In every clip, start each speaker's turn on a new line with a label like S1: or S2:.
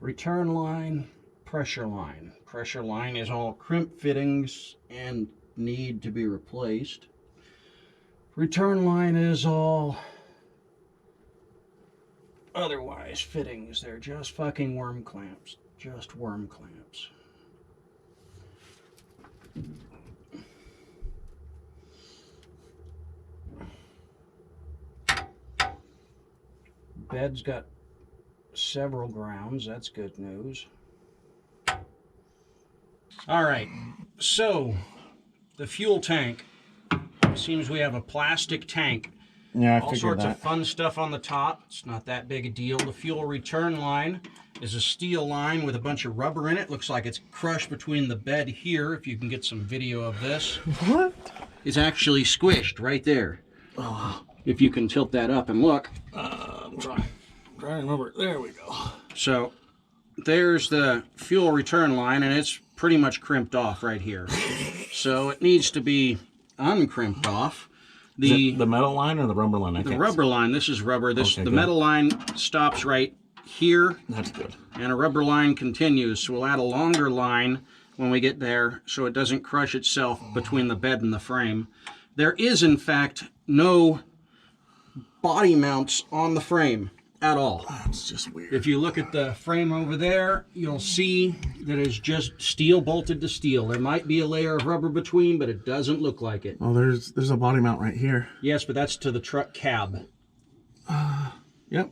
S1: Return line, pressure line. Pressure line is all crimp fittings and need to be replaced. Return line is all otherwise fittings. They're just fucking worm clamps. Just worm clamps. Bed's got several grounds. That's good news. All right, so the fuel tank. Seems we have a plastic tank.
S2: Yeah, I
S1: all
S2: figured
S1: sorts
S2: that.
S1: of fun stuff on the top. It's not that big a deal. The fuel return line is a steel line with a bunch of rubber in it. Looks like it's crushed between the bed here. If you can get some video of this.
S2: What?
S1: It's actually squished right there.
S2: Oh.
S1: If you can tilt that up and look.
S2: I'm trying to remember. There we go.
S1: So there's the fuel return line, and it's pretty much crimped off right here. So it needs to be uncrimped off.
S2: The metal line or the rubber line?
S1: The rubber line. This is rubber. The
S2: good.
S1: metal line stops right here.
S2: That's good.
S1: And a rubber line continues. So we'll add a longer line when we get there so it doesn't crush itself between the bed and the frame. There is, in fact, no body mounts on the frame at all.
S2: That's just weird.
S1: If you look at the frame over there, you'll see that it's just steel bolted to steel. There might be a layer of rubber between, but it doesn't look like it.
S2: Oh, there's a body mount right here.
S1: Yes, but that's to the truck cab.
S2: Yep.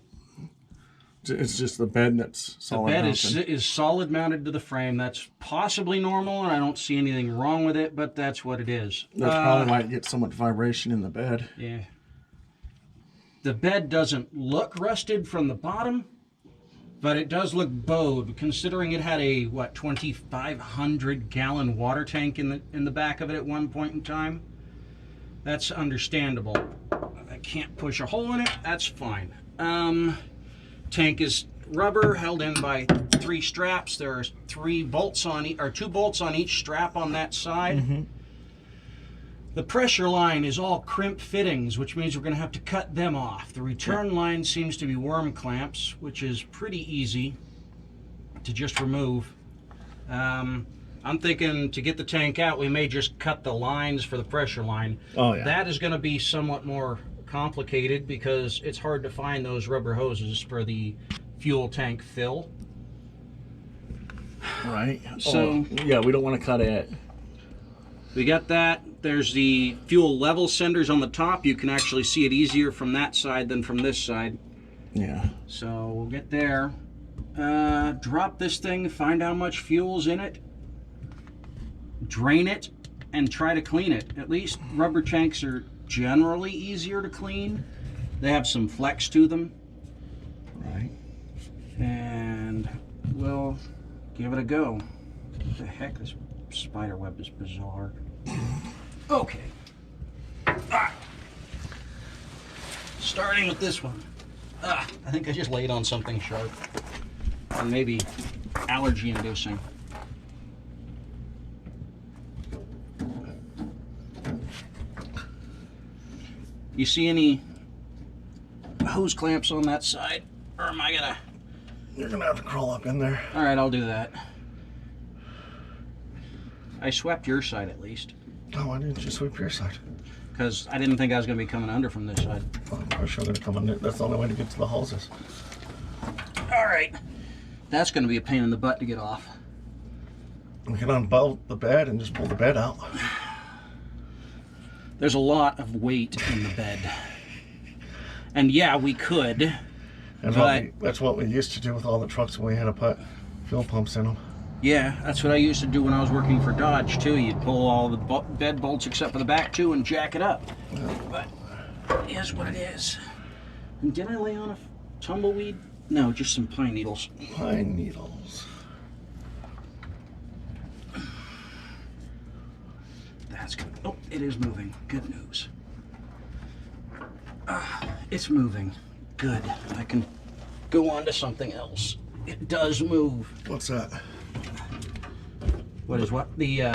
S2: It's just the bed that's solid.
S1: The bed is solid mounted to the frame. That's possibly normal, and I don't see anything wrong with it, but that's what it is.
S2: That's probably why it gets so much vibration in the bed.
S1: Yeah. The bed doesn't look rusted from the bottom, but it does look bowed, considering it had a, 2,500 gallon water tank in the back of it at one point in time. That's understandable. I can't push a hole in it. That's fine. Tank is rubber held in by 3 straps. There are 2 bolts on each strap on that side.
S2: Mm-hmm.
S1: The pressure line is all crimp fittings, which means we're going to have to cut them off. The return line seems to be worm clamps, which is pretty easy to just remove. I'm thinking to get the tank out, we may just cut the lines for the pressure line.
S2: Oh, yeah.
S1: That is going to be somewhat more complicated because it's hard to find those rubber hoses for the fuel tank fill.
S2: Right.
S1: So,
S2: yeah, we don't want to cut it.
S1: We got that. There's the fuel level senders on the top. You can actually see it easier from that side than from this side.
S2: Yeah.
S1: So we'll get there. Drop this thing, find how much fuel's in it, drain it, and try to clean it. At least rubber tanks are generally easier to clean. They have some flex to them.
S2: Right.
S1: And we'll give it a go. What the heck? This spider web is bizarre. Okay. Starting with this one. I think I just laid on something sharp. And maybe allergy inducing. You see any hose clamps on that side? Or am I gonna...
S2: You're gonna have to crawl up in there.
S1: All right, I'll do that. I swept your side at least.
S2: Oh, why didn't you sweep your side?
S1: Because I didn't think I was going to be coming under from this side.
S2: Well, I'm sure they're coming in. That's the only way to get to the hoses.
S1: All right. That's going to be a pain in the butt to get off.
S2: We can unbolt the bed and just pull the bed out.
S1: There's a lot of weight in the bed. And yeah, we could.
S2: And that's what we used to do with all the trucks when we had to put fuel pumps in them.
S1: Yeah, that's what I used to do when I was working for Dodge, too. You'd pull all the bed bolts except for the back, too, and jack it up.
S2: Yeah.
S1: But it is what it is. And did I lay on a tumbleweed? No, just some pine needles.
S2: Pine needles.
S1: That's good. Oh, it is moving. Good news. It's moving. Good. I can go on to something else. It does move.
S2: What's that?
S1: What is what? The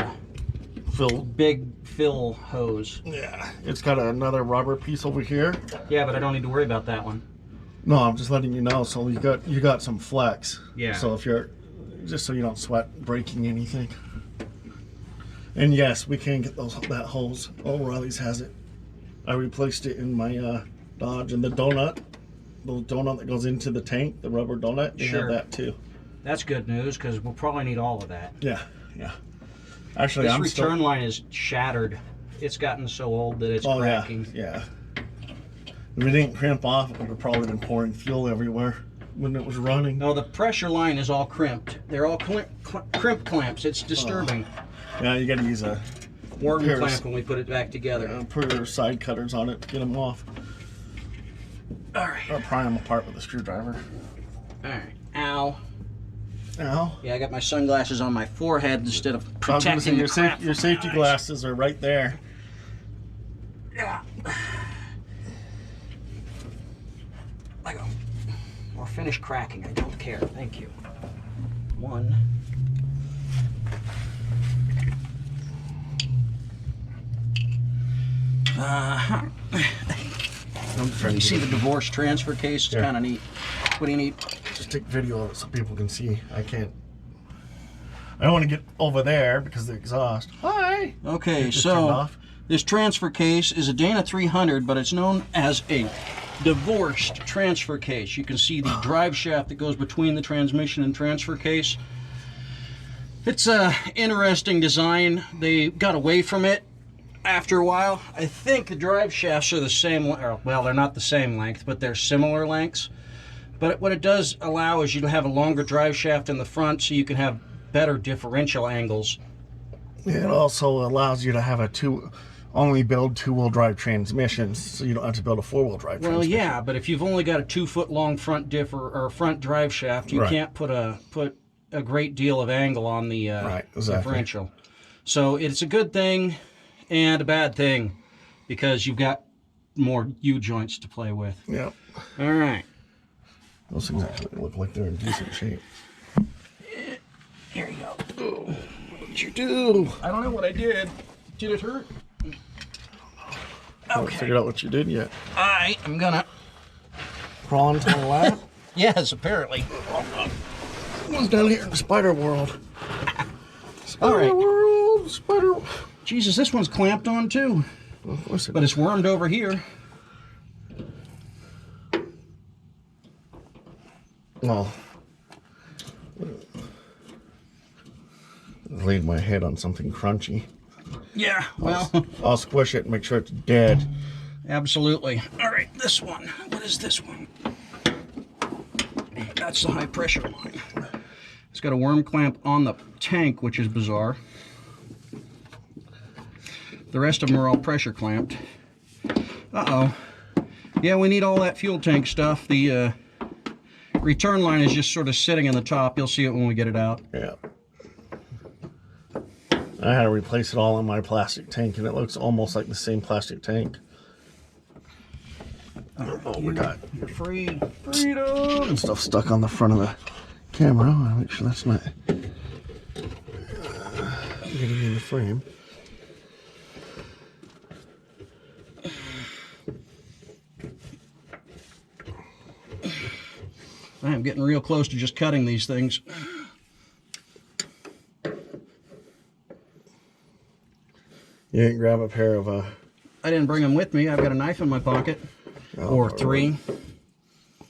S2: Fill.
S1: big fill hose.
S2: Yeah. It's got another rubber piece over here.
S1: Yeah, but I don't need to worry about that one.
S2: No, I'm just letting you know. So you got some flex.
S1: Yeah.
S2: So if you're just so you don't sweat breaking anything. And yes, we can get that hose. O'Reilly's has it. I replaced it in my Dodge, and the donut that goes into the tank, the rubber donut, they have that too.
S1: That's good news because we'll probably need all of that.
S2: Yeah, yeah. Actually,
S1: this return line is shattered. It's gotten so old that it's cracking.
S2: Yeah. If it didn't crimp off, it would have probably been pouring fuel everywhere when it was running.
S1: No, the pressure line is all crimped. They're all crimp clamps. It's disturbing.
S2: Yeah, you got to use a
S1: worm clamp when we put it back together.
S2: Put your side cutters on it to get them off.
S1: All right.
S2: Or pry them apart with a screwdriver.
S1: All right. Ow.
S2: Ow.
S1: Yeah, I got my sunglasses on my forehead instead of protecting
S2: your safety glasses are right there.
S1: Yeah. I go. Or finish cracking. I don't care. Thank you. One. You see the divorce transfer case? It's kind of neat. What do you need?
S2: Just take video of it so people can see. I don't want to get over there because of the exhaust. Hi!
S1: Okay, so this transfer case is a Dana 300, but it's known as a divorced transfer case. You can see the drive shaft that goes between the transmission and transfer case. It's a interesting design. They got away from it after a while. I think the drive shafts are the same, well, they're not the same length, but they're similar lengths. But what it does allow is you to have a longer drive shaft in the front so you can have better differential angles.
S2: It also allows you to have only build two-wheel drive transmissions, so you don't have to build a four-wheel drive transmission.
S1: Well, yeah, but if you've only got a 2-foot-long front front drive shaft, you can't put a great deal of angle on the differential. So it's a good thing and a bad thing because you've got more U-joints to play with.
S2: Yep.
S1: All right.
S2: Those things actually look like they're in decent shape.
S1: Here you go.
S2: Oh, what did you do?
S1: I don't know what I did. Did it hurt?
S2: I haven't figured out what you did yet.
S1: I am gonna
S2: crawl into my lap.
S1: Yes, apparently.
S2: One's down here in the spider world.
S1: Spider
S2: world, spider.
S1: Jesus, this one's clamped on too.
S2: Well, of course
S1: but it's wormed over here.
S2: Well, I laid my head on something crunchy.
S1: Yeah, well.
S2: I'll squish it and make sure it's dead.
S1: Absolutely. All right, this one. What is this one? That's the high pressure line. It's got a worm clamp on the tank, which is bizarre. The rest of them are all pressure clamped. Uh-oh. Yeah, we need all that fuel tank stuff. The return line is just sort of sitting in the top. You'll see it when we get it out.
S2: Yeah. I had to replace it all in my plastic tank, and it looks almost like the same plastic tank. Oh, we got
S1: you're free. Freedom!
S2: Stuff stuck on the front of the camera. I want to make sure that's not getting in the frame.
S1: I am getting real close to just cutting these things.
S2: You didn't grab a pair of
S1: I didn't bring them with me. I've got a knife in my pocket. Or three.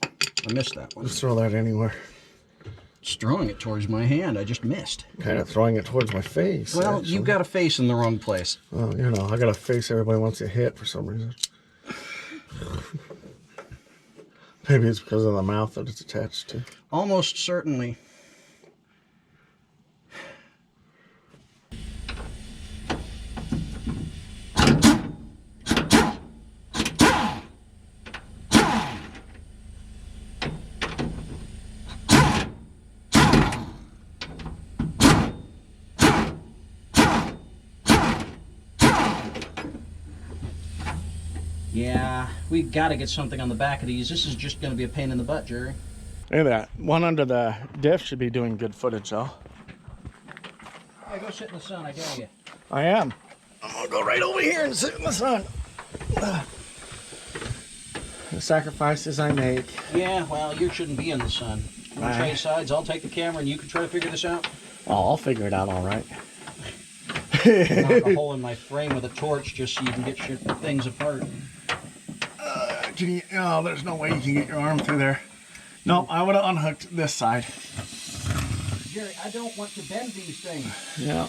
S1: I missed that one.
S2: Just throw that anywhere.
S1: Just throwing it towards my hand. I just missed.
S2: Kind of throwing it towards my face.
S1: Well,
S2: actually.
S1: you've got a face in the wrong place.
S2: Well, you know, I got a face everybody wants to hit for some reason. Maybe it's because of the mouth that it's attached to.
S1: Almost certainly. Yeah, we've got to get something on the back of these. This is just going to be a pain in the butt, Jerry.
S2: Look at that. One under the diff should be doing good footage, though.
S1: Hey, go sit in the sun, I dare you.
S2: I am. I'm going to go right over here and sit in the sun. the sacrifices I make.
S1: Yeah, well, you shouldn't be in the sun. You want to
S2: Aye.
S1: trade sides? I'll take the camera and you can try to figure this out.
S2: Oh, I'll figure it out all right.
S1: Knock a hole in my frame with a torch just so you can get things apart.
S2: Oh, there's no way you can get your arm through there. No, I would have unhooked this side.
S1: Jerry, I don't want to bend these things.
S2: Yeah,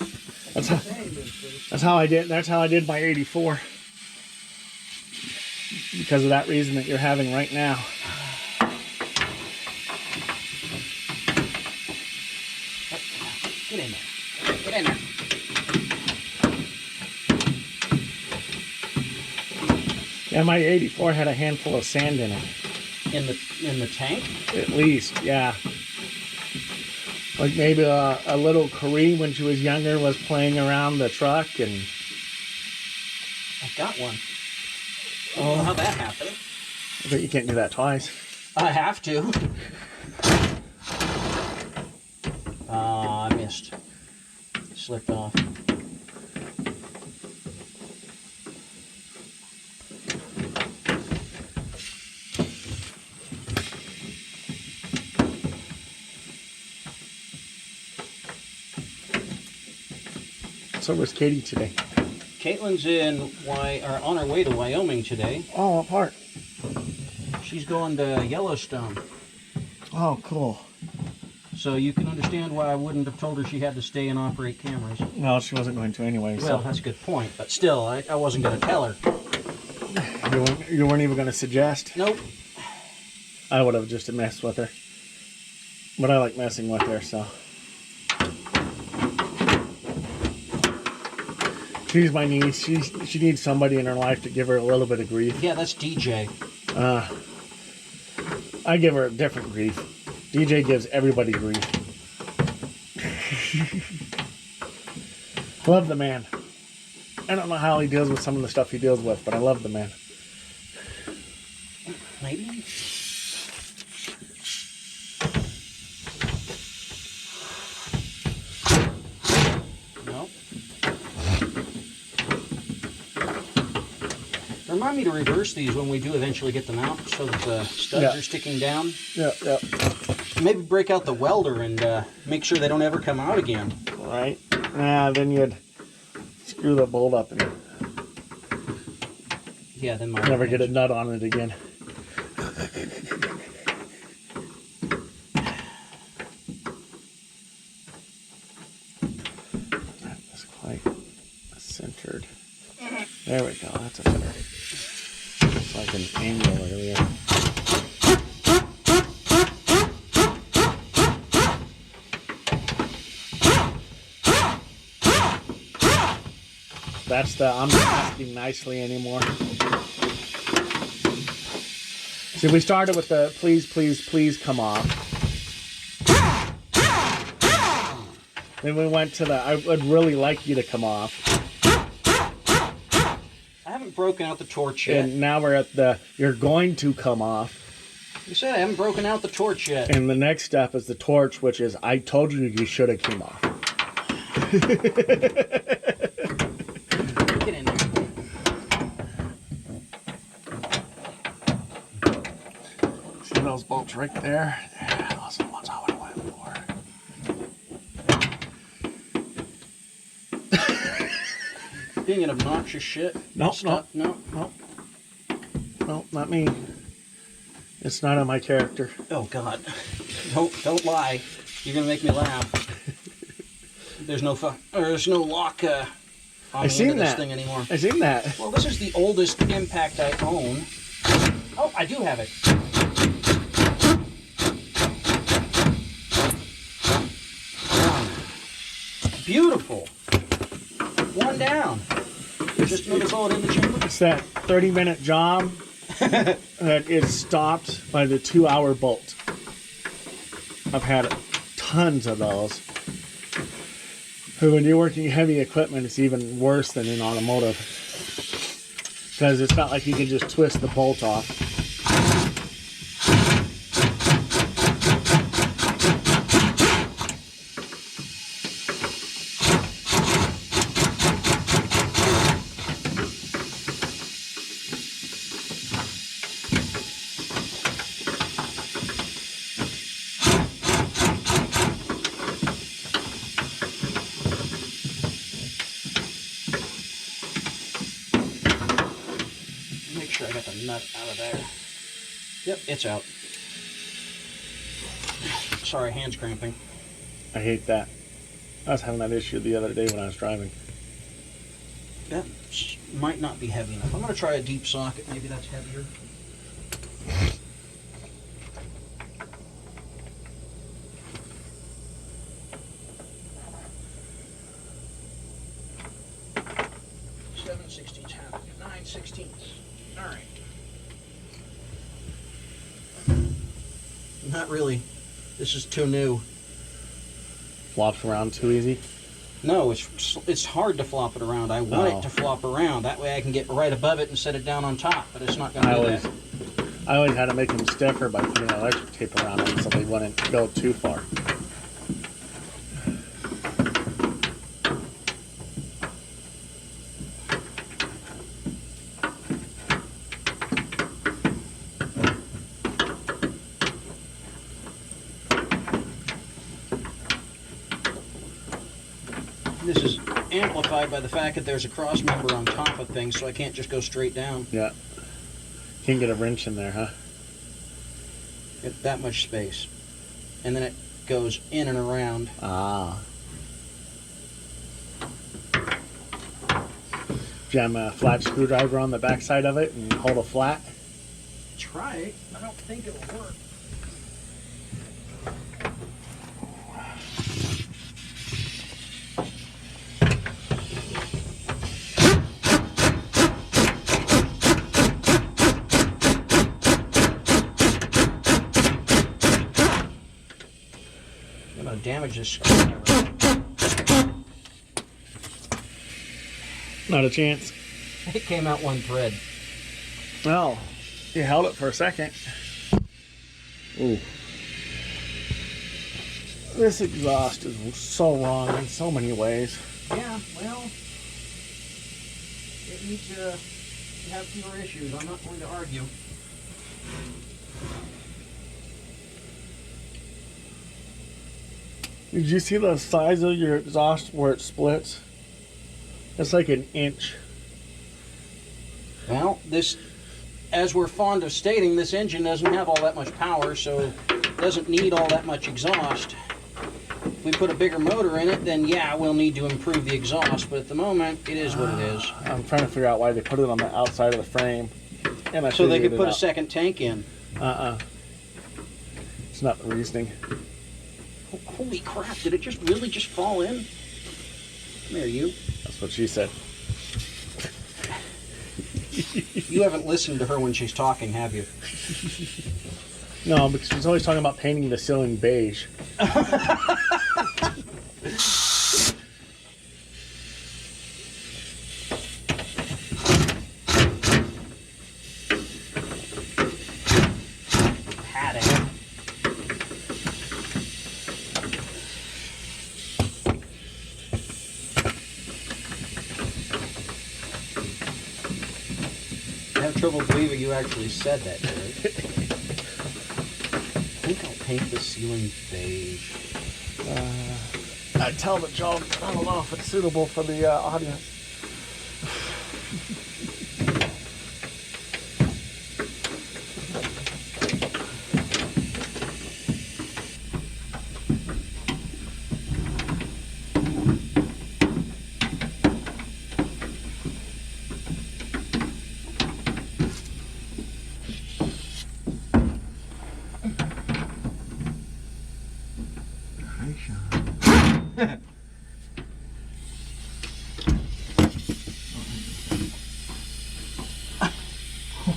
S2: that's how I did. That's how I did my 84. Because of that reason that you're having right now.
S1: Get in there. Get in there.
S2: Yeah, my 84 had a handful of sand in it.
S1: In the tank?
S2: At least, yeah. Like maybe a little Corrie when she was younger was playing around the truck and...
S1: I got one. I don't know how that happened.
S2: But you can't do that twice.
S1: I have to. I missed. Slipped off.
S2: So where's Katie today?
S1: Caitlin's on her way to Wyoming today.
S2: Oh, what part?
S1: She's going to Yellowstone.
S2: Oh, cool.
S1: So you can understand why I wouldn't have told her she had to stay and operate cameras.
S2: Well, she wasn't going to anyway.
S1: Well,
S2: So
S1: that's a good point, but still, I wasn't going to tell her.
S2: you weren't even going to suggest.
S1: Nope.
S2: I would have just messed with her. But I like messing with her, so. She's my niece. She needs somebody in her life to give her a little bit of grief.
S1: Yeah, that's DJ.
S2: I give her different grief. DJ gives everybody grief. Love the man. I don't know how he deals with some of the stuff he deals with, but I love the man.
S1: Maybe? No. Remind me to reverse these when we do eventually get them out so that the studs are sticking down.
S2: Yep.
S1: Maybe break out the welder and make sure they don't ever come out again.
S2: Right? Then you'd screw the bolt up and
S1: Yeah, then my
S2: never get a nut on it again. That's quite centered. There we go. That's a better. It's like an angle earlier. That's the, I'm not asking nicely anymore. See, we started with the please, please, please come off. Then we went to the, I would really like you to come off.
S1: I haven't broken out the torch yet.
S2: And now we're at the, you're going to come off.
S1: You said I haven't broken out the torch yet.
S2: And the next step is the torch, which is, I told you you should have came off.
S1: Get in there.
S2: See those bolts right there? Those are the ones I would have went for.
S1: Being an obnoxious shit.
S2: No,
S1: No.
S2: no, not me. It's not on my character.
S1: Oh God. Don't lie. You're gonna make me laugh. There's no lock on the end of this thing anymore.
S2: I seen that.
S1: Well, this is the oldest Impact I own. Oh, I do have it. Beautiful. One down. Just another bullet in the chamber.
S2: It's that 30-minute job that is stopped by the 2-hour bolt. I've had tons of those. When you're working heavy equipment, it's even worse than in automotive. Because it's not like you can just twist the bolt off.
S1: nut out of there. Yep, it's out. Sorry, hands cramping.
S2: I hate that. I was having that issue the other day when I was driving.
S1: That might not be heavy enough. I'm going to try a deep socket. Maybe that's heavier. Seven sixteenths, 9/16. All right. Not really. This is too new.
S2: Flops around too easy.
S1: No, it's hard to flop it around. I want it to flop around. That way I can get right above it and set it down on top, but it's not going to do that.
S2: I always had to make them stiffer by putting electric tape around them so they wouldn't go too far.
S1: This is amplified by the fact that there's a cross member on top of things, so I can't just go straight down.
S2: Yeah. Can't get a wrench in there, huh?
S1: Get that much space. And then it goes in and around.
S2: Ah. Jam a flat screwdriver on the backside of it and hold it flat.
S1: Try it. I don't think it'll work. I'm gonna damage this screwdriver.
S2: Not a chance.
S1: It came out one thread.
S2: Oh, you held it for a second. Ooh. This exhaust is so wrong in so many ways.
S1: Yeah, well, it needs to have fewer issues. I'm not going to argue.
S2: Did you see the size of your exhaust where it splits? It's like an inch.
S1: Well, this, as we're fond of stating, this engine doesn't have all that much power, so it doesn't need all that much exhaust. If we put a bigger motor in it, then yeah, we'll need to improve the exhaust, but at the moment, it is what it is.
S2: I'm trying to figure out why they put it on the outside of the frame. And I
S1: So they
S2: figured
S1: could
S2: it
S1: put a
S2: out.
S1: second tank in.
S2: It's not the reasoning.
S1: Holy crap, did it really just fall in? Come here, you.
S2: That's what she said.
S1: You haven't listened to her when she's talking, have you?
S2: No, because she's always talking about painting the ceiling beige.
S1: Padding. I have trouble believing you actually said that, Jerry. I think I'll paint the ceiling beige.
S2: I tell the job, I don't know if it's suitable for the audience.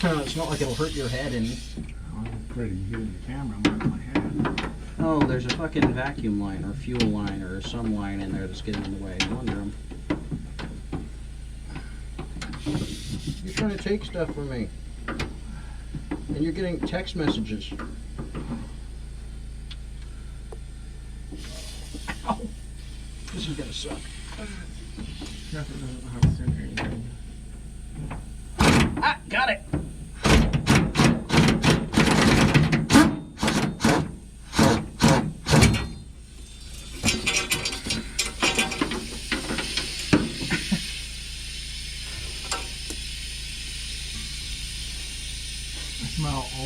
S1: It's not like it'll hurt your head any.
S2: Pretty good in the camera, not my head.
S1: Oh, there's a fucking vacuum line or fuel line or some line in there that's getting in the way. No wonder you're trying to take stuff from me. And you're getting text messages. Ow! This is gonna suck. Ah, got it!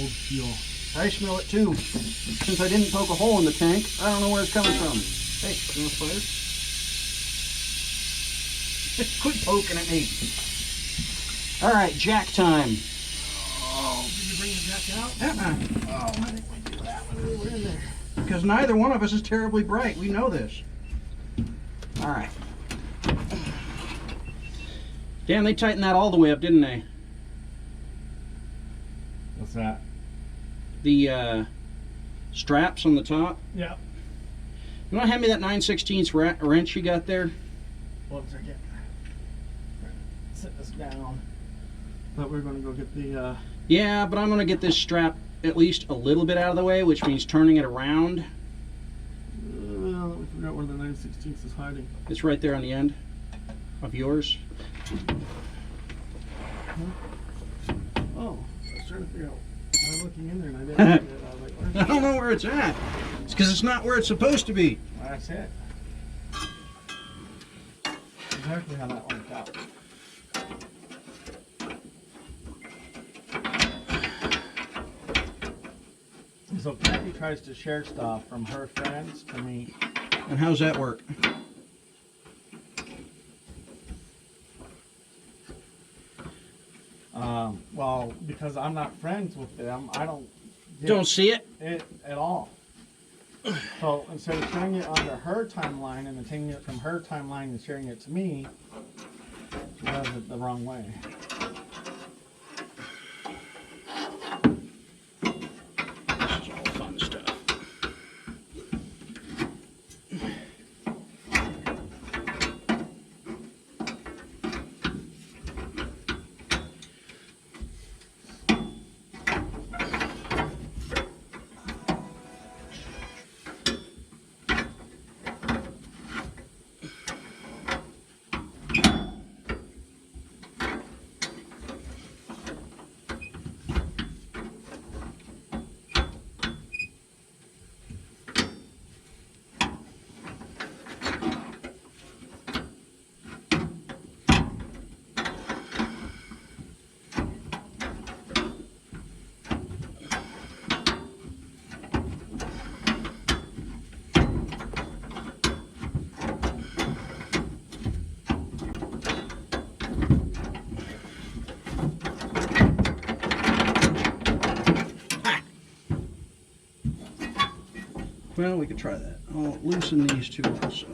S2: fuel.
S1: I smell it too. Since I didn't poke a hole in the tank, I don't know where it's coming from. Hey, you want a spider? Quit poking at me. All right, jack time.
S2: Oh, did you bring the jack out? Oh, why didn't we do that when we were in there?
S1: Because neither one of us is terribly bright. We know this. All right. Damn, they tightened that all the way up, didn't they?
S2: What's that?
S1: The straps on the top.
S2: Yeah.
S1: You want to hand me that 9/16 wrench you got there?
S2: 1 second. Sit this down. Thought we were going to go get the.
S1: Yeah, but I'm going to get this strap at least a little bit out of the way, which means turning it around.
S2: We forgot where the 9/16 is hiding.
S1: It's right there on the end of yours.
S2: Oh, I was trying to figure out. I was looking in there and I didn't see it. I was like, where's
S1: I don't know where it's at. It's because it's not where it's supposed to be.
S2: That's it. Exactly how that worked out. So Kathy tries to share stuff from her friends to me.
S1: And how's that work?
S2: Well, because I'm not friends with them, I don't get
S1: Don't see it?
S2: it at all. So instead of sharing it onto her timeline and then taking it from her timeline and sharing it to me, she does it the wrong way.
S1: This is all fun stuff. Well, we could try that. I'll loosen these two also.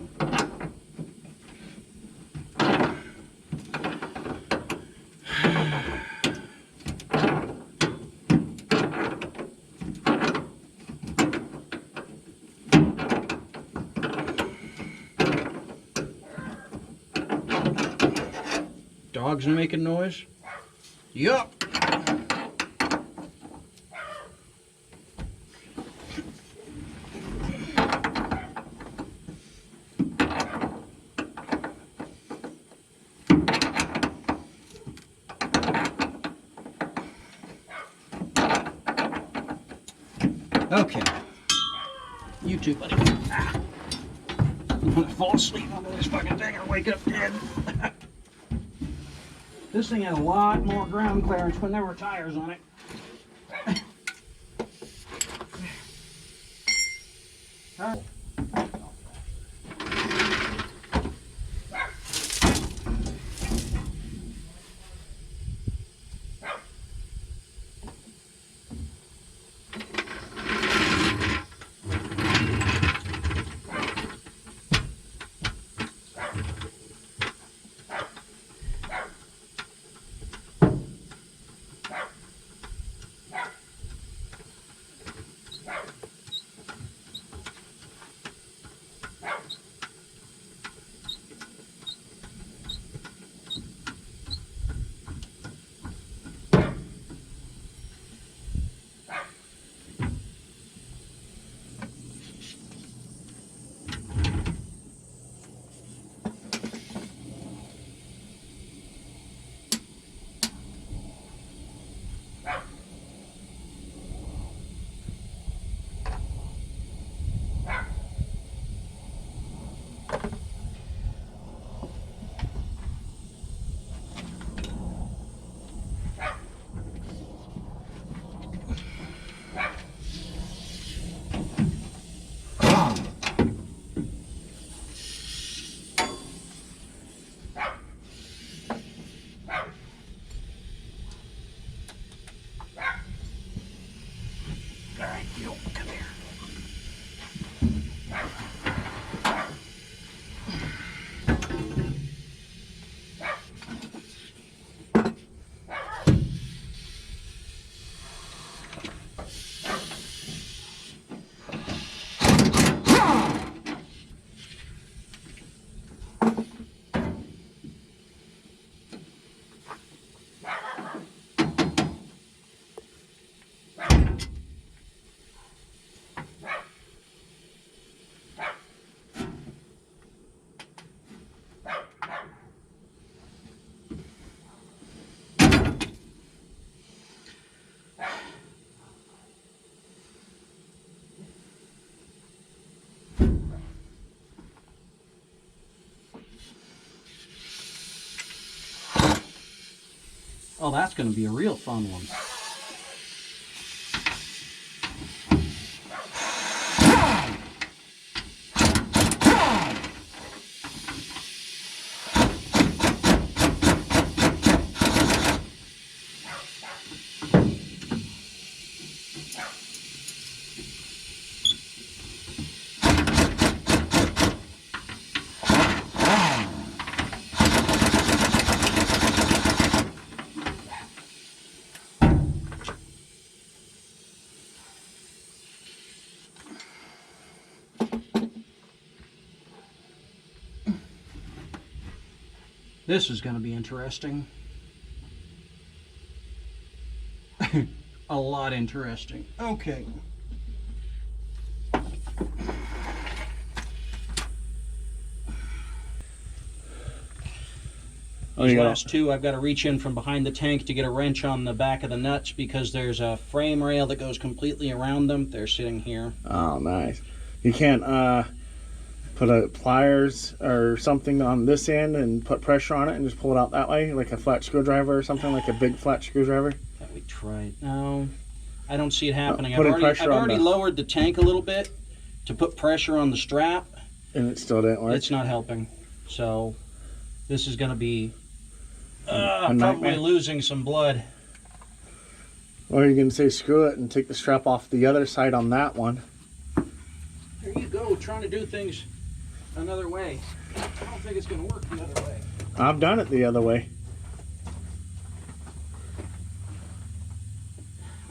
S1: Dogs making noise? Yup. Okay. You too, buddy. Ah. I'm gonna fall asleep over this fucking thing or wake up dead. This thing had a lot more ground clearance when there were tires on it. Oh, that's going to be a real fun one. This is going to be interesting. A lot interesting. Okay.
S2: Oh,
S1: These last two, I've got to reach in from behind the tank to get a wrench on the back of the nuts because there's a frame rail that goes completely around them. They're sitting here.
S2: Oh, nice. You can't put a pliers or something on this end and put pressure on it and just pull it out that way, like a flat screwdriver or something, like a big flat screwdriver?
S1: That we tried. No, I don't see it happening. I've
S2: Putting
S1: already,
S2: pressure
S1: I've
S2: on
S1: already lowered the tank a little bit to put pressure on the strap.
S2: And it still didn't work?
S1: It's not helping. So this is going to be
S2: a
S1: probably
S2: nightmare.
S1: losing some blood.
S2: Or are you going to say screw it and take the strap off the other side on that one?
S1: There you go, trying to do things another way. I don't think it's going to work the other way.
S2: I've done it the other way.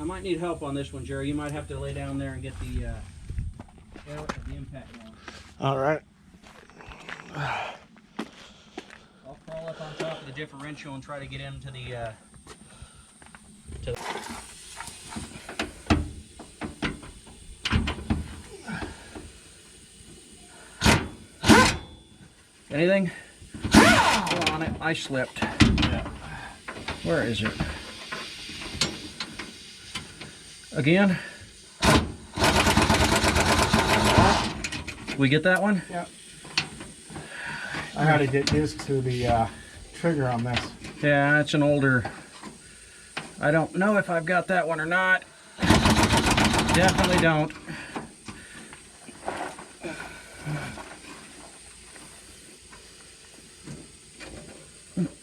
S1: I might need help on this one, Jerry. You might have to lay down there and get the impact down.
S2: All right.
S1: I'll crawl up on top of the differential and try to get into the Anything? Go on it. I slipped.
S2: Yeah.
S1: Where is it? Again? We get that one?
S2: Yeah. I got to get used to the trigger on this.
S1: Yeah, it's an older. I don't know if I've got that one or not. Definitely don't.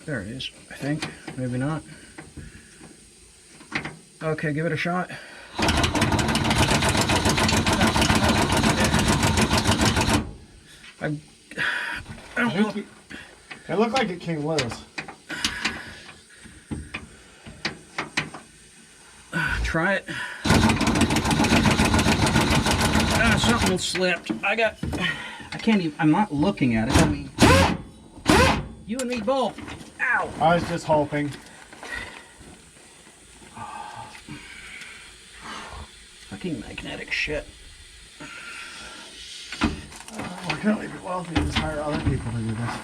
S1: There it is, I think. Maybe not. Okay, give it a shot. I don't know.
S2: It looked like it came loose.
S1: Try it. Something slipped. I can't even, I'm not looking at it. I mean, you and me both. Ow.
S2: I was just hoping.
S1: Fucking magnetic shit.
S2: Why can't we be wealthy and just hire other people to do this?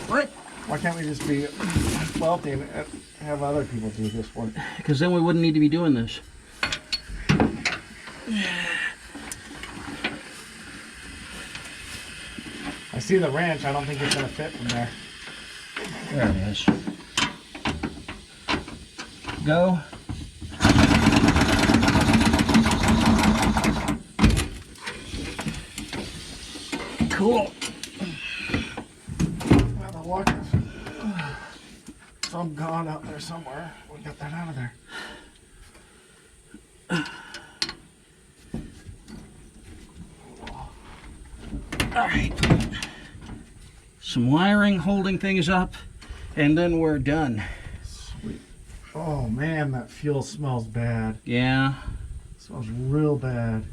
S1: What?
S2: Why can't we just be wealthy and have other people do this work?
S1: Because then we wouldn't need to be doing this.
S2: I see the wrench. I don't think it's going to fit from there.
S1: There it is. Go. Cool.
S2: Well, the luck is some gone out there somewhere. We'll get that out of there.
S1: All right. Some wiring holding things up, and then we're done.
S2: Sweet. Oh man, that fuel smells bad.
S1: Yeah.
S2: It smells real bad.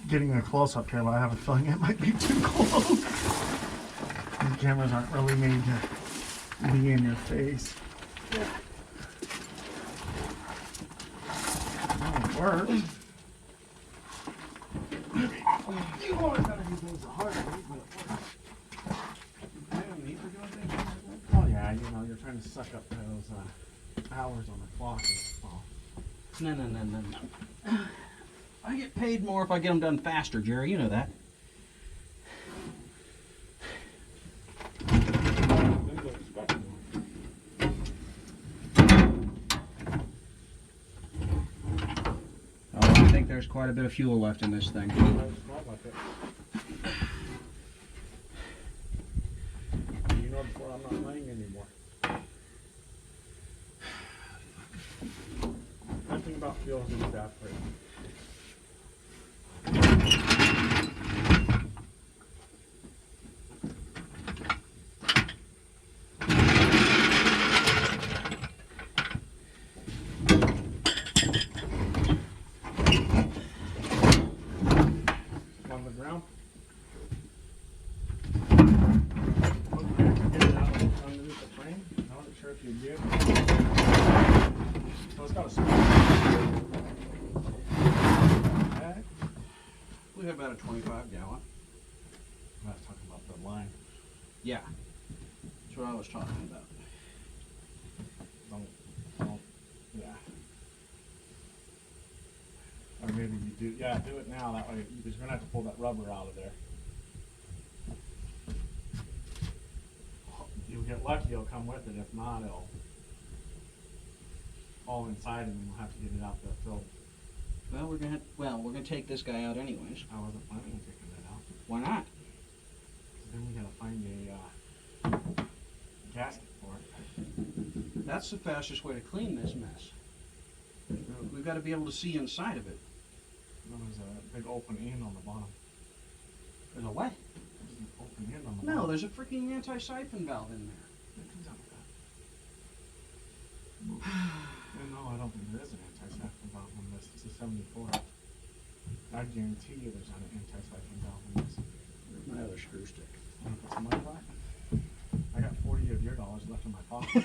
S2: Getting a close-up here, but I have a feeling it might be too close. These cameras aren't really made to be in your face. Oh, it works. You always gotta do things the hard way, but it works. Oh yeah, you know, you're trying to suck up those hours on the clock is off.
S1: No. I get paid more if I get them done faster, Jerry. You know that.
S2: Didn't expect more.
S1: Oh, I think there's quite a bit of fuel left in this thing.
S2: It smelled like it. You know before I'm not laying anymore. Nothing about fuel is bad for you. On the ground. Get it out underneath the frame. I wasn't sure if you did. So it's got a small bag.
S1: We have about a 25 gallon.
S2: I was talking about the line.
S1: Yeah. That's what I was talking about.
S2: Don't, yeah. Or maybe you do, yeah, do it now, that way, because you're gonna have to pull that rubber out of there. You'll get lucky, it'll come with it, if not, it'll all inside and then we'll have to get it out the fill.
S1: Well, we're gonna take this guy out anyways.
S2: I wasn't planning on taking that out.
S1: Why not?
S2: 'Cause then we gotta find a, gasket for it.
S1: That's the fastest way to clean this mess. We've got to be able to see inside of it.
S2: There's a big open end on the bottom.
S1: There's a what?
S2: There's an open end on the
S1: No,
S2: bottom.
S1: there's a freaking anti-siphon valve in there.
S2: It comes out with that. No, I don't think there is an anti-siphon valve on this. It's a 74. I guarantee you there's not an anti-siphon valve on this.
S1: Where's my other screw stick?
S2: Want to put some money back? I got 40 of your dollars left in my pocket.